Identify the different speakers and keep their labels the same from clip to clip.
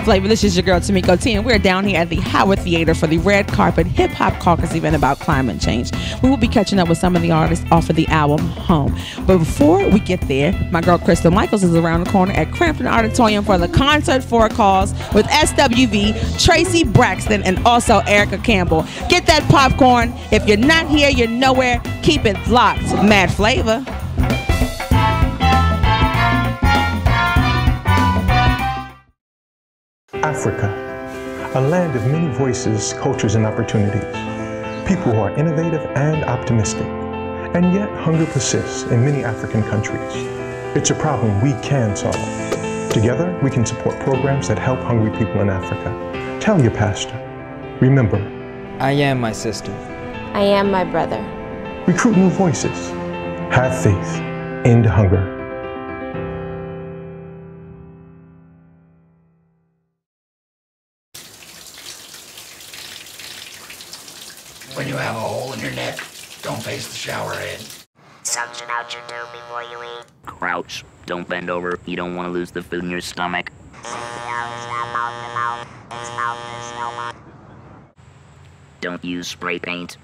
Speaker 1: MadFlavor. This is your girl Tamiko T, and we're down here at the Howard Theater for the Red Carpet Hip Hop Caucus event about climate change. We will be catching up with some of the artists off of the album Home. But before we get there, my girl Crystal Michaels is around the corner at Crampton Auditorium for the Concert for a Cause with SWV, Traci, Braxton, and also Erica Campbell. Get that popcorn. If you're not here, you're nowhere. Keep it locked. MadFlavor.
Speaker 2: Africa, a land of many voices, cultures, and opportunities. People who are innovative and optimistic. And yet, hunger persists in many African countries. It's a problem we can solve. Together, we can support programs that help hungry people in Africa. Tell your pastor. Remember,
Speaker 3: I am my sister.
Speaker 4: I am my brother.
Speaker 2: Recruit new voices. Have faith. End hunger.
Speaker 5: When you have a hole in your neck, don't face the shower head.
Speaker 6: Suction out your tube before you eat.
Speaker 7: Crouch. Don't bend over. You don't want to lose the food in your stomach. Don't use spray paint.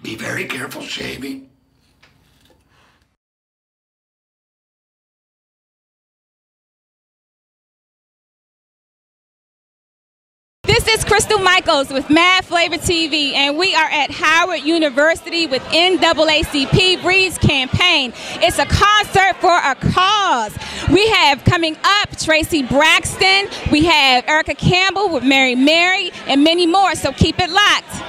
Speaker 5: Be very careful shaving.
Speaker 8: This is Crystal Michaels with MadFlavor TV, and we are at Howard University with NAACP Reads Campaign. It's a concert for a cause. We have coming up Traci Braxton, we have Erica Campbell with Mary Mary, and many more, so keep it locked.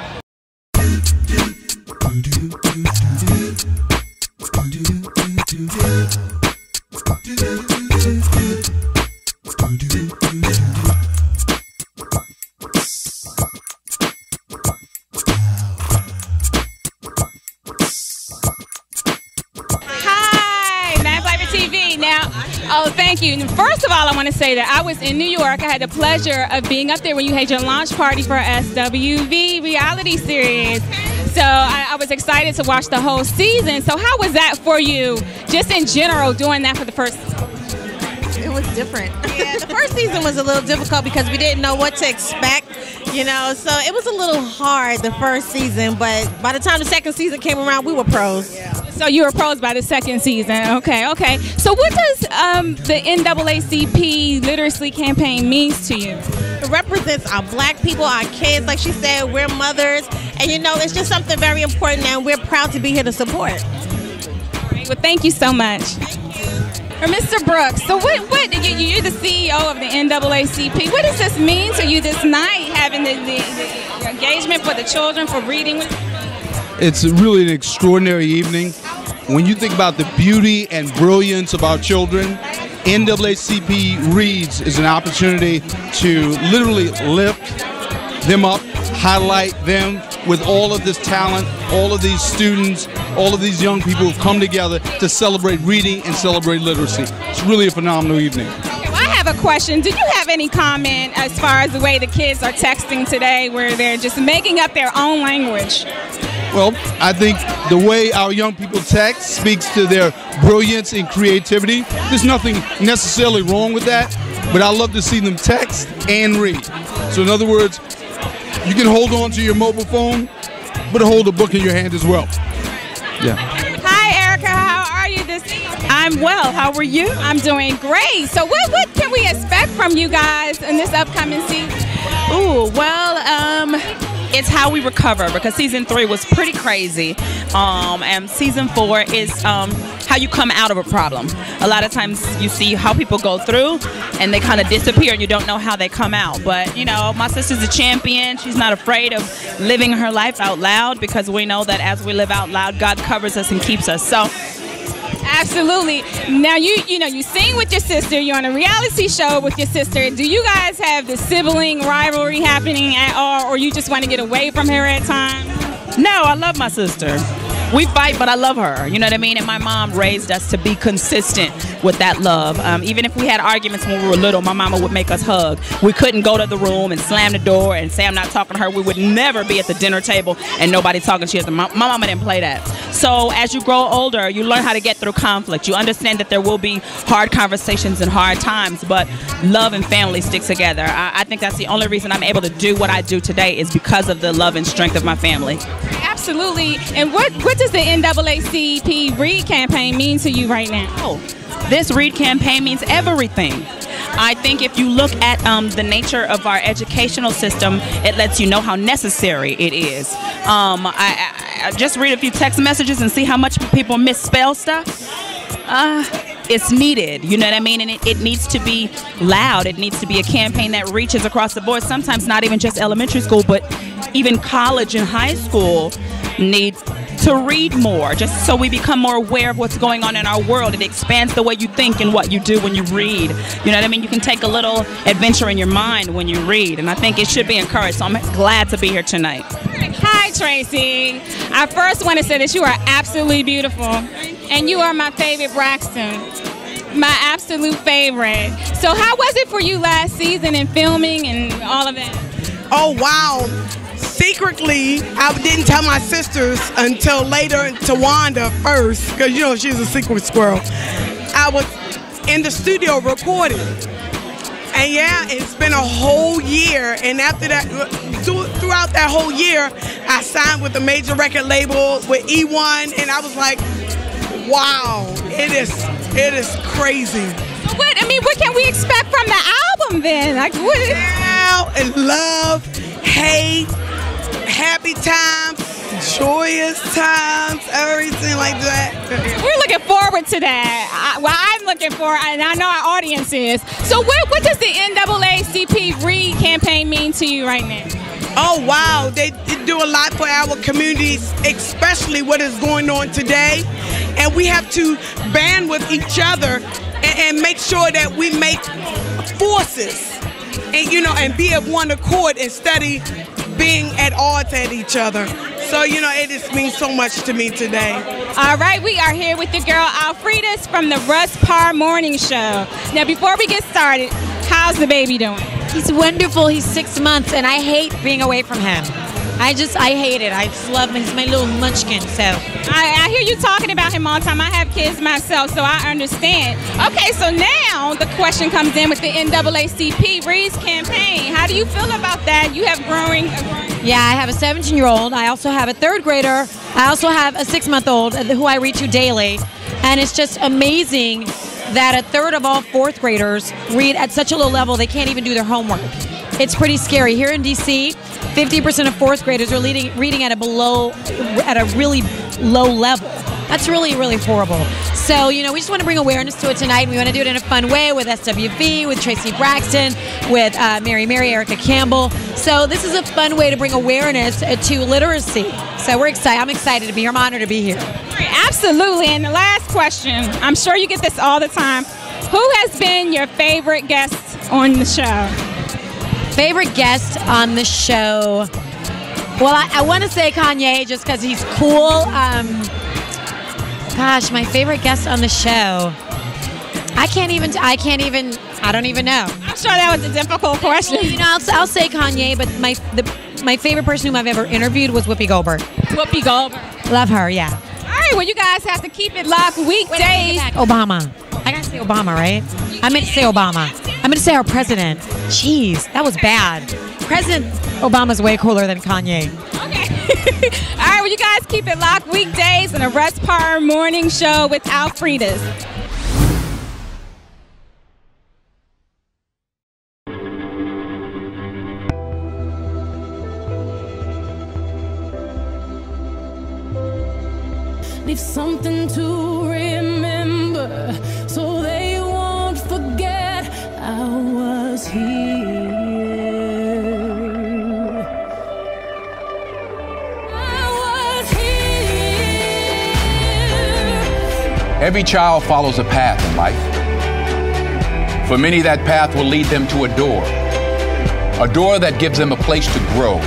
Speaker 8: Oh, thank you. First of all, I want to say that I was in New York. I had the pleasure of being up there when you had your launch party for SWV reality series. So I was excited to watch the whole season. So how was that for you, just in general, doing that for the first season?
Speaker 9: It was different. Yeah, the first season was a little difficult because we didn't know what to expect, you know, so it was a little hard the first season, but by the time the second season came around, we were pros. Yeah.
Speaker 8: So you were pros by the second season. Okay, okay. So what does the NAACP literacy campaign means to you?
Speaker 9: It represents our black people, our kids. Like she said, we're mothers, and you know, it's just something very important, and we're proud to be here to support.
Speaker 8: All right, well, thank you so much. Or Mr. Brooks, so what you're the CEO of the NAACP. What does this mean to you this night, having the engagement for the children, for reading with?
Speaker 10: It's really an extraordinary evening. When you think about the beauty and brilliance of our children, NAACP Reads is an opportunity to literally lift them up, highlight them with all of this talent, all of these students, all of these young people who've come together to celebrate reading and celebrate literacy. It's really a phenomenal evening.
Speaker 8: Okay, well, I have a question. Do you have any comment as far as the way the kids are texting today, where they're just making up their own language?
Speaker 10: Well, I think the way our young people text speaks to their brilliance and creativity. There's nothing necessarily wrong with that, but I love to see them text and read. So in other words, you can hold on to your mobile phone, but hold a book in your hand as well. Yeah.
Speaker 8: Hi, Erica. How are you this evening?
Speaker 11: I'm well. How are you?
Speaker 8: I'm doing great. So what can we expect from you guys in this upcoming season?
Speaker 11: Ooh, well, it's how we recover, because season 3 was pretty crazy, and season 4 is how you come out of a problem. A lot of times you see how people go through and they kind of disappear and you don't know how they come out. But you know, my sister's a champion. She's not afraid of living her life out loud, because we know that as we live out loud, God covers us and keeps us. So
Speaker 8: absolutely. Now you know, you sing with your sister, you're on a reality show with your sister. Do you guys have the sibling rivalry happening at all, or you just want to get away from her at times?
Speaker 11: No, I love my sister. we fight, but I love her. You know what I mean? And my mom raised us to be consistent with that love. Even if we had arguments when we were little, my mama would make us hug. We couldn't go to the room and slam the door and say I'm not talking to her. We would never be at the dinner table and nobody talking to us. My mama didn't play that. So as you grow older, you learn how to get through conflict. You understand that there will be hard conversations and hard times, but love and family stick together. I think that's the only reason I'm able to do what I do today is because of the love and strength of my family.
Speaker 8: Absolutely. And what does the NAACP Read Campaign mean to you right now?
Speaker 11: Oh, this Read Campaign means everything. I think if you look at the nature of our educational system, it lets you know how necessary it is. I just read a few text messages and see how much people misspell stuff. It's needed, you know what I mean? And it needs to be loud. It needs to be a campaign that reaches across the board. Sometimes not even just elementary school, but even college and high school need to read more, just so we become more aware of what's going on in our world. It expands the way you think and what you do when you read. You know what I mean? You can take a little adventure in your mind when you read, and I think it should be encouraged. So I'm glad to be here tonight.
Speaker 8: Hi, Traci. I first want to say that you are absolutely beautiful, and you are my favorite Braxton. My absolute favorite. So how was it for you last season in filming and all of that?
Speaker 4: Oh, wow. Secretly, I didn't tell my sisters until later to Wanda first, because you know she's a secret squirrel. I was in the studio recording. And yeah, it's been a whole year, and after that, throughout that whole year, I signed with a major record label with E1, and I was like, wow, it is crazy.
Speaker 8: So what can we expect from the album then? Like what?
Speaker 4: Now, and love, hate, happy times, joyous times, everything like that.
Speaker 8: We're looking forward to that. I'm looking forward, and I know our audience is. So what does the NAACP Read Campaign mean to you right now?
Speaker 4: Oh, wow. They do a lot for our communities, especially what is going on today. And we have to band with each other and make sure that we make forces and, you know, and be of one accord instead of being at odds at each other. So, you know, it just means so much to me today.
Speaker 8: All right, we are here with your girl Alfreda's from the Russ Parr Morning Show. Now, before we get started, how's the baby doing?
Speaker 12: He's wonderful. He's 6 months, and I hate being away from him. I hate it. I just love him. He's my little munchkin, so.
Speaker 8: I hear you talking about him all the time. I have kids myself, so I understand. Okay, so now the question comes in with the NAACP Reads Campaign. How do you feel about that? You have growing.
Speaker 12: Yeah, I have a 17-year-old. I also have a 3rd grader. I also have a 6-month-old who I read to daily. And it's just amazing that a 1/3 of all 4th graders read at such a low level they can't even do their homework. It's pretty scary. Here in D.C., 50% of 4th graders are reading at a really low level. That's really, really horrible. So, you know, we just want to bring awareness to it tonight. We want to do it in a fun way with SWV, with Traci Braxton, with Mary, Erica Campbell. So this is a fun way to bring awareness to literacy. So we're excited. I'm excited to be here. I'm honored to be here.
Speaker 8: Absolutely. And the last question, I'm sure you get this all the time. Who has been your favorite guest on the show?
Speaker 12: Favorite guest on the show? Well, I want to say Kanye just because he's cool. Gosh, my favorite guest on the show. I don't even know.
Speaker 8: I'm sure that was a difficult question.
Speaker 12: You know, I'll say Kanye, but my favorite person whom I've ever interviewed was Whoopi Goldberg.
Speaker 8: Whoopi Goldberg.
Speaker 12: Love her, yeah.
Speaker 8: All right, well, you guys have to keep it locked weekdays.
Speaker 12: Obama. I gotta say Obama, right? I meant to say Obama. I meant to say our president. Jeez, that was bad. President Obama's way cooler than Kanye.
Speaker 8: Okay. All right, well, you guys keep it locked weekdays on the Russ Parr Morning Show with Alfreda's.
Speaker 13: Leave something to remember so they won't forget I was here.
Speaker 14: Every child follows a path in life. For many, that path will lead them to a door that gives them a place to grow,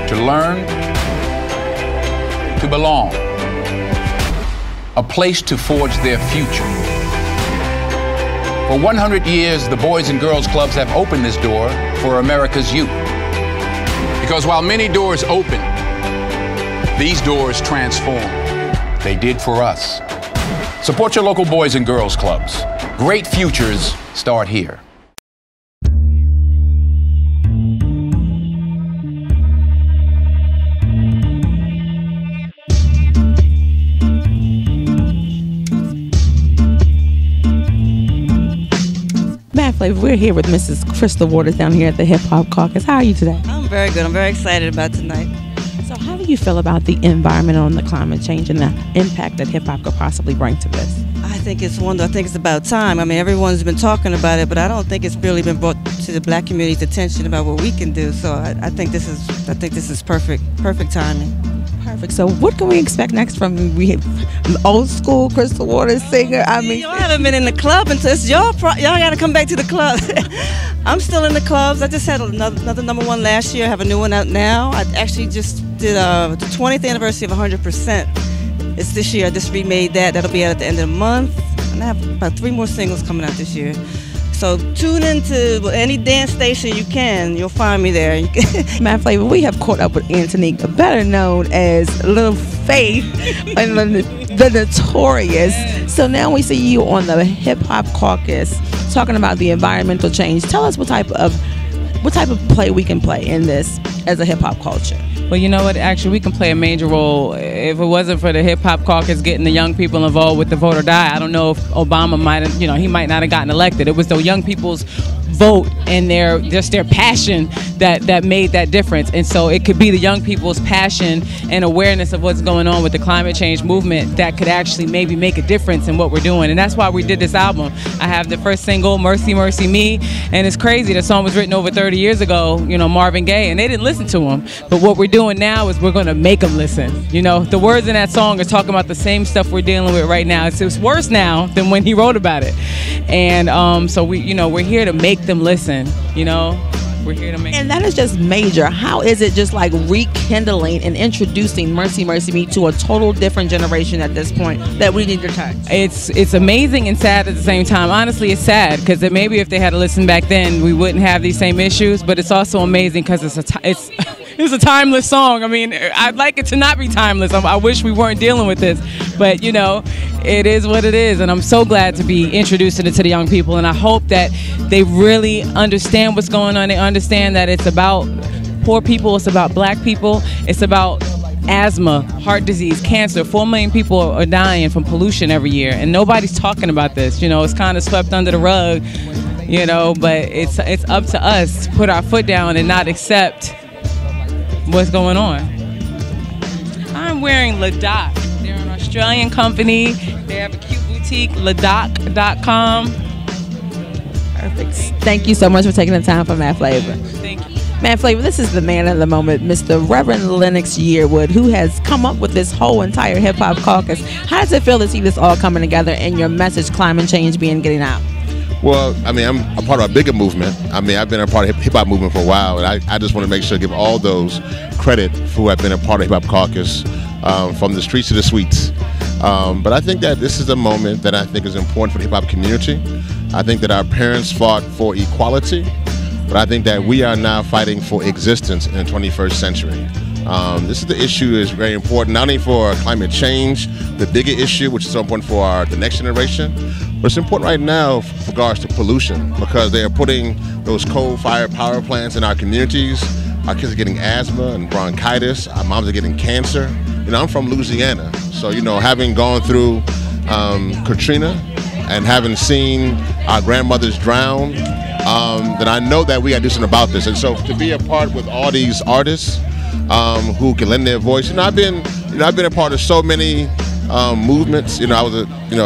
Speaker 14: to learn, to belong, a place to forge their future. For 100 years, the Boys and Girls Clubs have opened this door for America's youth. Because while many doors open, these doors transform. They did for us. Support your local Boys and Girls Clubs. Great futures start here.
Speaker 1: MadFlavor, we're here with Mrs. Crystal Waters down here at the Hip Hop Caucus. How are you today?
Speaker 15: I'm very good. I'm very excited about tonight.
Speaker 1: So how do you feel about the environment on the climate change and the impact that hip hop could possibly bring to this?
Speaker 15: I think it's wonderful. I think it's about time. I mean, everyone's been talking about it, but I don't think it's really been brought to the black community's attention about what we can do. So I think this is perfect timing.
Speaker 1: Perfect. So what can we expect next from old school Crystal Waters singer? I mean,
Speaker 15: y'all haven't been in the club until it's y'all got to come back to the club. I'm still in the clubs. I just had another #1 last year. I have a new one out now. I actually just did the 20th anniversary of 100%. It's this year. I just remade that. That'll be out at the end of the month. And I have about 3 more singles coming out this year. So tune into any dance station you can. You'll find me there.
Speaker 1: MadFlavor, we have caught up with Antonique, better known as Little Faith and the Notorious. So now we see you on the Hip Hop Caucus talking about the environmental change. Tell us what type of play we can play in this as a hip hop culture.
Speaker 16: Well, you know what? Actually, we can play a major role. If it wasn't for the Hip Hop Caucus getting the young people involved with the vote or die, I don't know if Obama might have, he might not have gotten elected. It was the young people's vote and their passion that made that difference. And so it could be the young people's passion and awareness of what's going on with the climate change movement that could actually maybe make a difference in what we're doing. And that's why we did this album. I have the first single, Mercy, Mercy Me, and it's crazy. The song was written over 30 years ago, Marvin Gaye, and they didn't listen to him. But what we're doing now is we're going to make them listen. The words in that song are talking about the same stuff we're dealing with right now. It's worse now than when he wrote about it. And so we're here to make them listen. We're here to make.
Speaker 1: And that is just major. How is it just like rekindling and introducing Mercy, Mercy Me to a total different generation at this point that we need to touch?
Speaker 16: It's amazing and sad at the same time. Honestly, it's sad because maybe if they had to listen back then, we wouldn't have these same issues. But it's also amazing because it's a timeless song. I mean, I'd like it to not be timeless. I wish we weren't dealing with this, but it is what it is. And I'm so glad to be introducing it to the young people. And I hope that they really understand what's going on. They understand that it's about poor people. It's about black people. It's about asthma, heart disease, cancer. 4 million people are dying from pollution every year. And nobody's talking about this. It's kind of swept under the rug, but it's up to us to put our foot down and not accept what's going on. I'm wearing Ladok. They're an Australian company. They have a cute boutique, ladok.com.
Speaker 1: Perfect. Thank you so much for taking the time for MadFlavor.
Speaker 16: Thank you.
Speaker 1: MadFlavor, this is the man of the moment, Mr. Reverend Lennox Yearwood, who has come up with this whole entire Hip Hop Caucus. How does it feel to see this all coming together and your message, climate change, getting out?
Speaker 17: Well, I mean, I'm a part of a bigger movement. I mean, I've been a part of the hip-hop movement for a while, and I just want to make sure to give all those credit who have been a part of Hip Hop Caucus, from the streets to the suites. But I think that this is a moment that I think is important for the hip-hop community. I think that our parents fought for equality, but I think that we are now fighting for existence in the 21st century. This is the issue is very important, not only for climate change, the bigger issue, which is so important for the next generation, but it's important right now with regards to pollution, because they are putting those coal-fired power plants in our communities. Our kids are getting asthma and bronchitis. Our moms are getting cancer. I'm from Louisiana, so having gone through Katrina and having seen our grandmothers drown, then I know that we got to do something about this. And so to be a part with all these artists who can lend their voice, I've been a part of so many movements. I was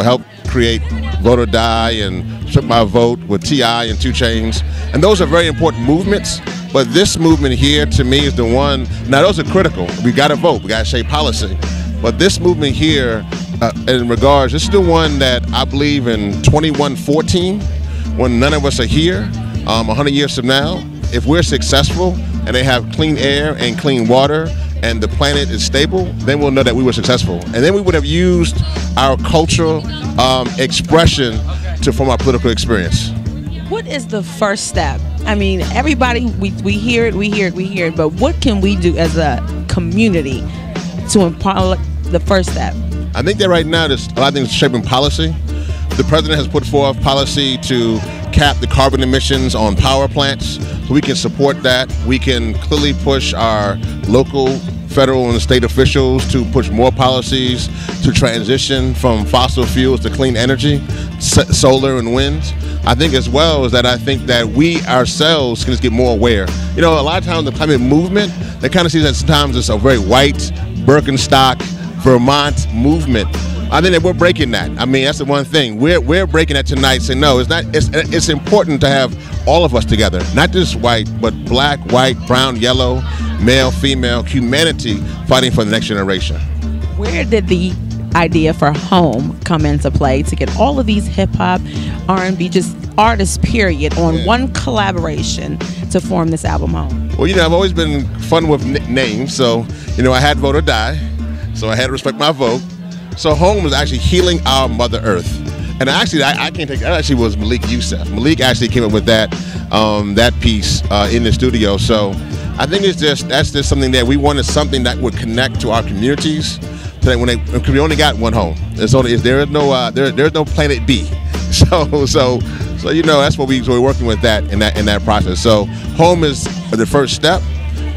Speaker 17: helped create Vote or Die and Took My Vote with T.I. and 2 Chainz, and those are very important movements. But this movement here, to me, is the one. Now, those are critical. We got to vote. We got to shape policy. But this movement here, in regards, this is the one that I believe in 2114, when none of us are here, 100 years from now, if we're successful and they have clean air and clean water and the planet is stable, then we'll know that we were successful. And then we would have used our cultural expression to form our political experience.
Speaker 1: What is the first step? I mean, everybody, we hear it, but what can we do as a community to empower the first step?
Speaker 17: I think that right now there's a lot of things shaping policy. The president has put forth policy to cap the carbon emissions on power plants, so we can support that. We can clearly push our local, federal, and state officials to push more policies to transition from fossil fuels to clean energy, solar and wind. I think as well is that I think that we ourselves can just get more aware. You know, a lot of times the climate movement, they kind of see that sometimes it's a very white, Birkenstock, Vermont movement. I think that we're breaking that. I mean, that's the one thing. We're breaking that tonight, saying no, it's not. It's important to have all of us together, not just white, but black, white, brown, yellow, male, female, humanity fighting for the next generation.
Speaker 1: Where did the idea for Home come into play to get all of these hip hop, R&B, just artists, period, on one collaboration to form this album Home?
Speaker 17: Well, you know, I've always been fun with names, so you know, I had Vote or Die, so I had to respect my vote. So Home was actually healing our Mother Earth. And actually, I can't take that. Actually was Malik Youssef. Malik actually came up with that that piece in the studio. So I think that's just something that we wanted, something that would connect to our communities. So that we only got one home. There's no planet B. So you know, that's what we're working with that in that process. So Home is the first step,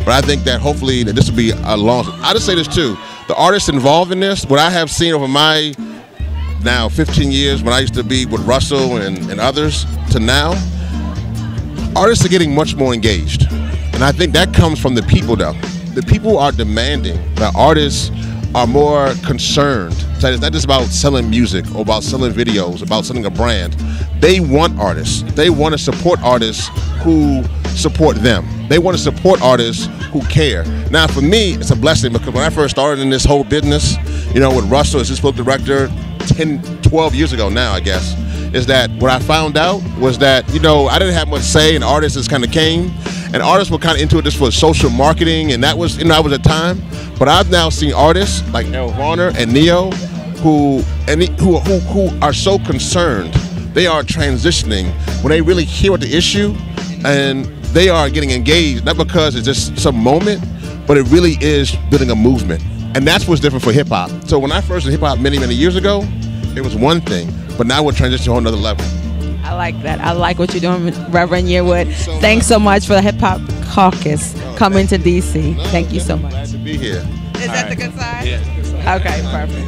Speaker 17: but I think that hopefully that this will be a long. I'll just say this too. The artists involved in this, what I have seen over my now 15 years when I used to be with Russell and others to now, artists are getting much more engaged. And I think that comes from the people though. The people are demanding that artists are more concerned. So it's not just about selling music or about selling videos, about selling a brand. They want artists. They want to support artists who support them. They want to support artists who care. Now for me, it's a blessing because when I first started in this whole business, you know, with Russell as his book director 10, 12 years ago now, I guess, is that what I found out was that, you know, I didn't have much say and artists just kind of came. And artists were kind of into it just for social marketing, and that was, you know, that was a time. But I've now seen artists like El Varner and Neo who are so concerned. They are transitioning when they really hear what the issue, and they are getting engaged, not because it's just some moment, but it really is building a movement. And that's what's different for hip hop. So when I first did hip hop many, many years ago, it was one thing, but now we're transitioning to a whole nother level.
Speaker 1: I like that. I like what you're doing, Reverend Yearwood. Thanks so much for the Hip Hop Caucus coming to DC. Thank you so much.
Speaker 17: Glad to be here.
Speaker 1: Is that the good side? Yeah. Okay, perfect.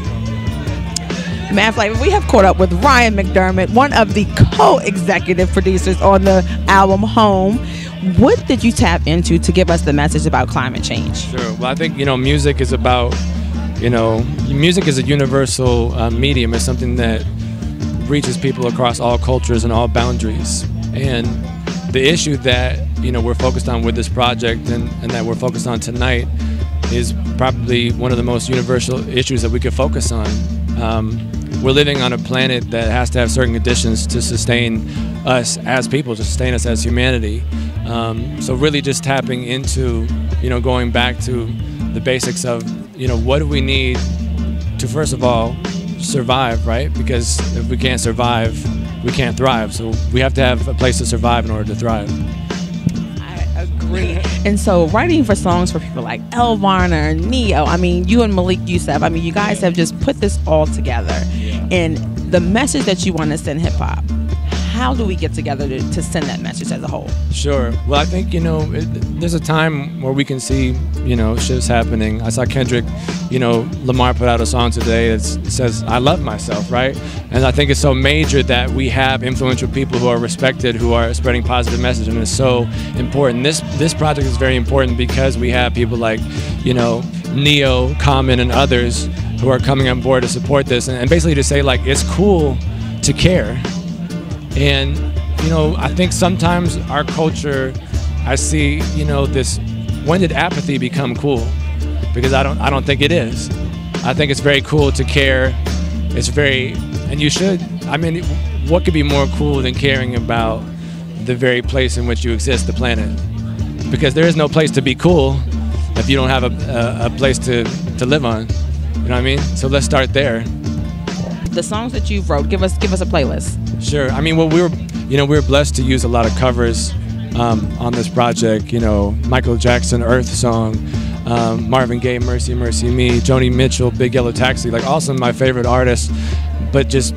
Speaker 1: MadFlavor, we have caught up with Ryan McDermott, one of the co-executive producers on the album Home. What did you tap into to give us the message about climate change?
Speaker 18: Sure. Well, I think, you know, music is about, you know, music is a universal medium. It's something that reaches people across all cultures and all boundaries. And the issue that, you know, we're focused on with this project and that we're focused on tonight is probably one of the most universal issues that we could focus on. We're living on a planet that has to have certain conditions to sustain us as people, to sustain us as humanity. So really just tapping into, you know, going back to the basics of, you know, what do we need to, first of all, survive, right? Because if we can't survive, we can't thrive. So we have to have a place to survive in order to thrive.
Speaker 1: I agree. And so writing for songs for people like El Varner, Neo, I mean, you and Malik Youssef, I mean, you guys have just put this all together. And the message that you want to send hip hop, how do we get together to send that message as a whole?
Speaker 18: Sure. Well, I think, you know, there's a time where we can see, you know, shifts happening. I saw Kendrick, you know, Lamar put out a song today that says, I love myself, right? And I think it's so major that we have influential people who are respected, who are spreading positive message, and it's so important. This project is very important because we have people like, you know, Neo, Common, and others who are coming on board to support this, and basically to say, like, it's cool to care. And, you know, I think sometimes our culture, I see, you know, this, when did apathy become cool? Because I don't think it is. I think it's very cool to care. It's very, and you should, I mean, what could be more cool than caring about the very place in which you exist, the planet? Because there is no place to be cool. if you don't have a place to live on. You know what I mean? So let's start there.
Speaker 1: The songs that you've wrote, give us a playlist.
Speaker 18: Sure. I mean, well, we were blessed to use a lot of covers on this project. You know, Michael Jackson, Earth Song, Marvin Gaye, Mercy Mercy Me, Joni Mitchell, Big Yellow Taxi, like all some of my favorite artists, but just,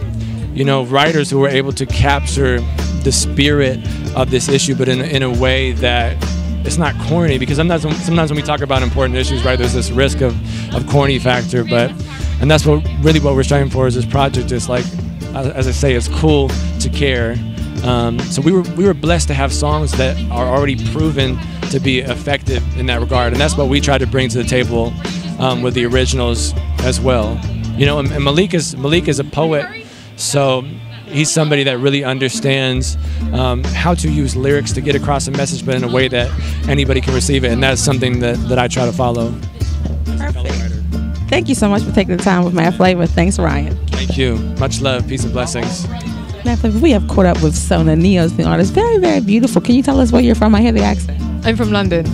Speaker 18: you know, writers who were able to capture the spirit of this issue, but in a way that it's not corny, because sometimes when we talk about important issues, right, there's this risk of corny factor, and that's what we're striving for is this project. Is like, as I say, it's cool to care. So we were blessed to have songs that are already proven to be effective in that regard, and that's what we try to bring to the table with the originals as well. You know, and Malik is a poet, so he's somebody that really understands how to use lyrics to get across a message, but in a way that anybody can receive it, and that's something that I try to follow.
Speaker 1: Perfect. Thank you so much for taking the time with MadFlavor. Thanks, Ryan.
Speaker 18: Thank you. Much love. Peace and blessings.
Speaker 1: MadFlavor, we have caught up with Sonna, Neo's the artist. Very, very beautiful. Can you tell us where you're from? I hear the accent.
Speaker 19: I'm from London.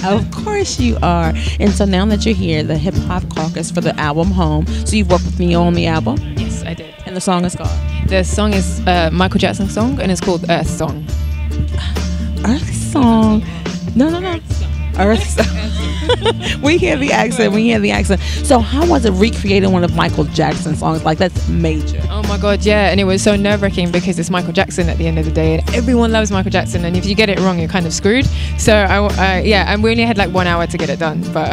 Speaker 1: Of course you are. And so now that you're here, the Hip Hop Caucus for the album Home. So you've worked with Neo on the album?
Speaker 19: Yes, I did.
Speaker 1: And the song is called?
Speaker 19: The song is Michael Jackson's song, and it's called Earth Song.
Speaker 1: Earth Song? No. Earth Song. We hear the accent. So how was it recreating one of Michael Jackson's songs? Like, that's major.
Speaker 19: Oh my God, yeah. And it was so nerve-wracking because it's Michael Jackson at the end of the day, and everyone loves Michael Jackson, and if you get it wrong, you're kind of screwed. So and we only had like 1 hour to get it done, but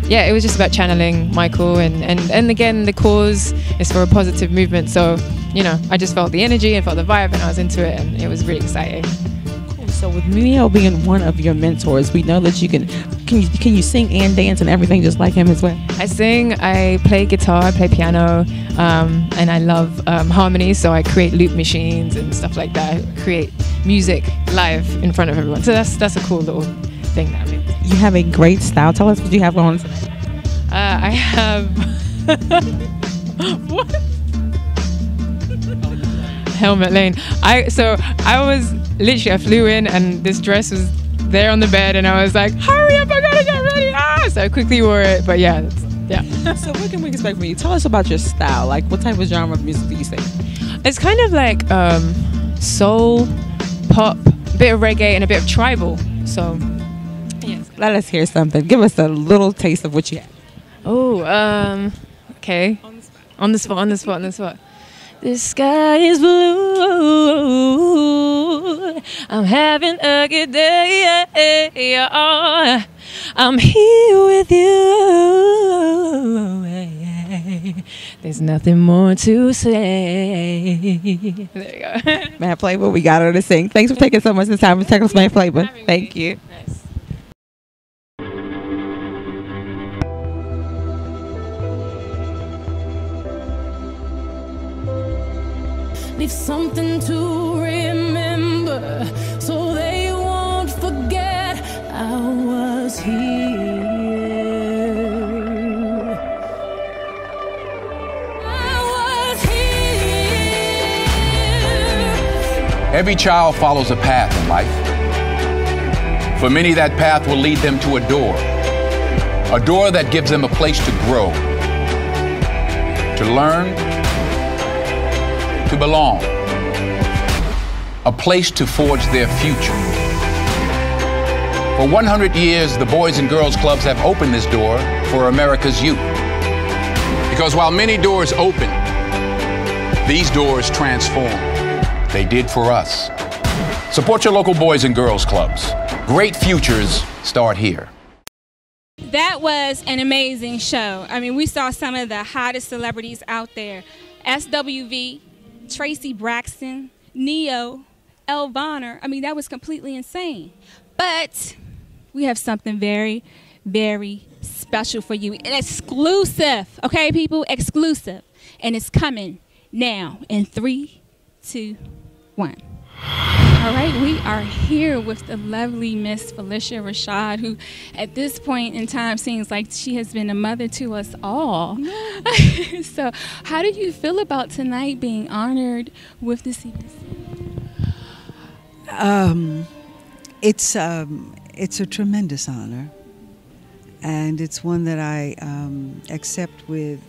Speaker 19: yeah, it was just about channeling Michael, and again, the cause is for a positive movement. So, you know, I just felt the energy and felt the vibe, and I was into it, and it was really exciting.
Speaker 1: So with Neo being one of your mentors, we know that you can you sing and dance and everything just like him as well?
Speaker 19: I sing, I play guitar, I play piano, and I love harmony, so I create loop machines and stuff like that. I create music live in front of everyone. So that's a cool little thing that I'm in.
Speaker 1: You have a great style. Tell us what you have on today.
Speaker 19: I have what? Helmet Lane. I flew in and this dress was there on the bed, and I was like, hurry up, I gotta get ready. So I quickly wore it, but yeah.
Speaker 1: So what can we expect from you? Tell us about your style. Like, what type of genre of music do you sing?
Speaker 19: It's kind of like soul, pop, a bit of reggae, and a bit of tribal. So yes.
Speaker 1: Let us hear something. Give us a little taste of what you have.
Speaker 19: Oh, okay. On the spot. The sky is blue. I'm having a good day. I'm here with you. There's nothing more to say. There you go.
Speaker 1: MadFlavor, we got her to sing. Thanks for taking so much time to take us MadFlavor. Thank you.
Speaker 19: Nice.
Speaker 13: Leave something to remember so they won't forget I was here. I was here.
Speaker 14: Every child follows a path in life. For many, that path will lead them to a door that gives them a place to grow, to learn, to belong, a place to forge their future. For 100 years, the Boys and Girls Clubs have opened this door for America's youth. Because while many doors open, these doors transform. They did for us. Support your local Boys and Girls Clubs. Great futures start here.
Speaker 8: That was an amazing show. I mean, we saw some of the hottest celebrities out there. SWV, Traci, Braxton, Neo, Elvonner. I mean, that was completely insane. But we have something very, very special for you. Exclusive. Okay, people? Exclusive. And it's coming now in 3, 2, 1. All right, we are here with the lovely Miss Phylicia Rashad, who at this point in time seems like she has been a mother to us all. So how do you feel about tonight being honored with the CBC?
Speaker 20: It's a tremendous honor. And it's one that I accept with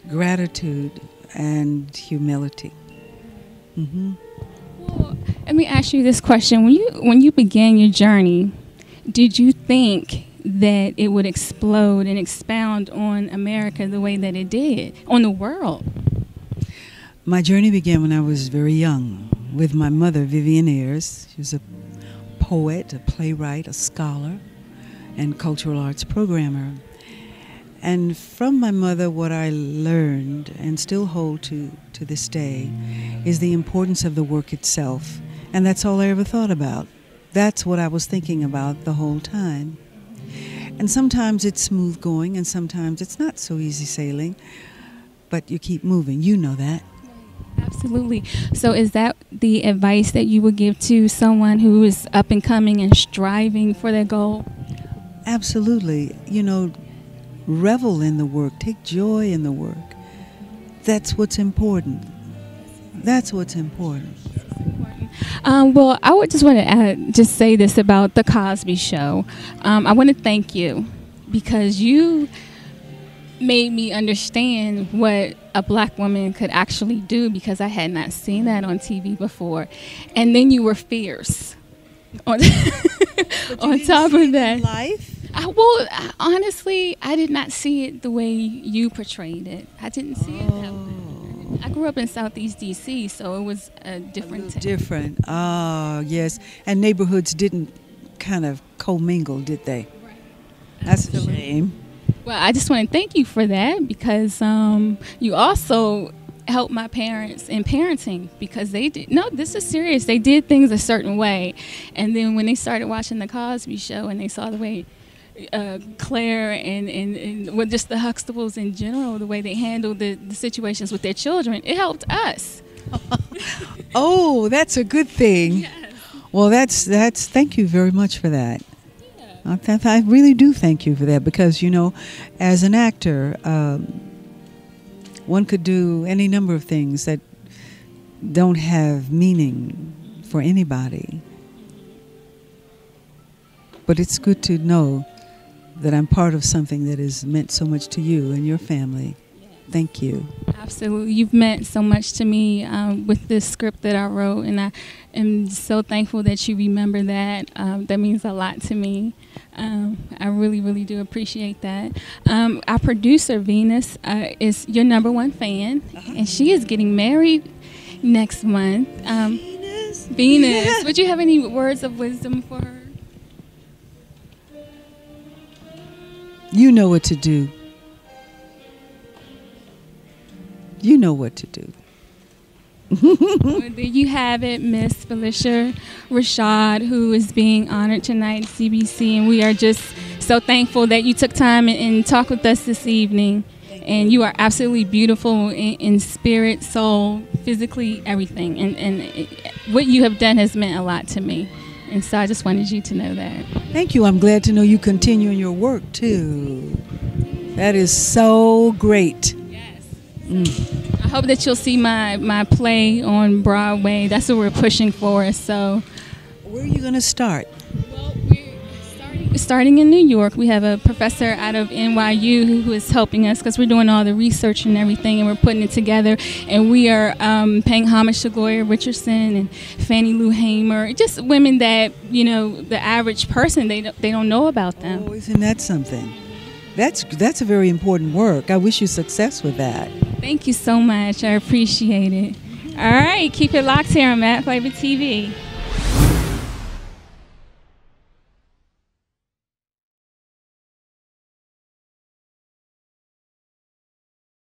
Speaker 20: gratitude and humility. Mm-hmm.
Speaker 8: Well, let me ask you this question. When you began your journey, did you think that it would explode and expound on America the way that it did, on the world?
Speaker 20: My journey began when I was very young with my mother, Vivian Ayers. She was a poet, a playwright, a scholar, and cultural arts programmer. And from my mother, what I learned and still hold to this day is the importance of the work itself. And that's all I ever thought about. That's what I was thinking about the whole time. And sometimes it's smooth going and sometimes it's not so easy sailing, but you keep moving. You know that.
Speaker 8: Absolutely. So is that the advice that you would give to someone who is up and coming and striving for their goal?
Speaker 20: Absolutely. You know, revel in the work. Take joy in the work. That's what's important. That's what's important.
Speaker 8: Well, I would just want to just say this about The Cosby Show. I want to thank you because you made me understand what a black woman could actually do because I had not seen that on TV before. And then you were fierce. On top of that.
Speaker 20: Life?
Speaker 8: Honestly, I did not see it the way you portrayed it. I didn't see it that way. I grew up in Southeast D.C., so it was a different.
Speaker 20: Different. Oh, yes. And neighborhoods didn't kind of commingle, did they? Right. That's a shame.
Speaker 8: Well, I just want to thank you for that because you also helped my parents in parenting because they did. No, this is serious. They did things a certain way. And then when they started watching The Cosby Show and they saw the way Claire and well, just the Huxtables in general, the way they handled the situations with their children, it helped us.
Speaker 20: Oh, that's a good thing. Yes. Well, that's thank you very much for that. Yeah. I really do thank you for that because, you know, as an actor, one could do any number of things that don't have meaning for anybody. But it's good to know that I'm part of something that has meant so much to you and your family. Thank you.
Speaker 8: Absolutely. You've meant so much to me with this script that I wrote, and I am so thankful that you remember that. That means a lot to me. I really, really do appreciate that. Our producer, Venus, is your #1 fan, and she is getting married next month. Venus, would you have any words of wisdom for her?
Speaker 20: You know what to do. You know what to do.
Speaker 8: Well, there you have it, Miss Phylicia Rashad, who is being honored tonight at CBC, and we are just so thankful that you took time and talked with us this evening. And you are absolutely beautiful in spirit, soul, physically, everything. And what you have done has meant a lot to me. And so I just wanted you to know that.
Speaker 20: Thank you. I'm glad to know you continue in your work, too. That is so great.
Speaker 8: Yes. I hope that you'll see my play on Broadway. That's what we're pushing for. So,
Speaker 20: where are you going to start?
Speaker 8: Well, we're starting in New York. We have a professor out of NYU who is helping us because we're doing all the research and everything, and we're putting it together. And we are paying homage to Gloria Richardson and Fannie Lou Hamer, just women that, you know, the average person, they don't know about them.
Speaker 20: Oh, isn't that something? That's a very important work. I wish you success with that.
Speaker 8: Thank you so much. I appreciate it. All right, keep it locked here on MadFlavor TV.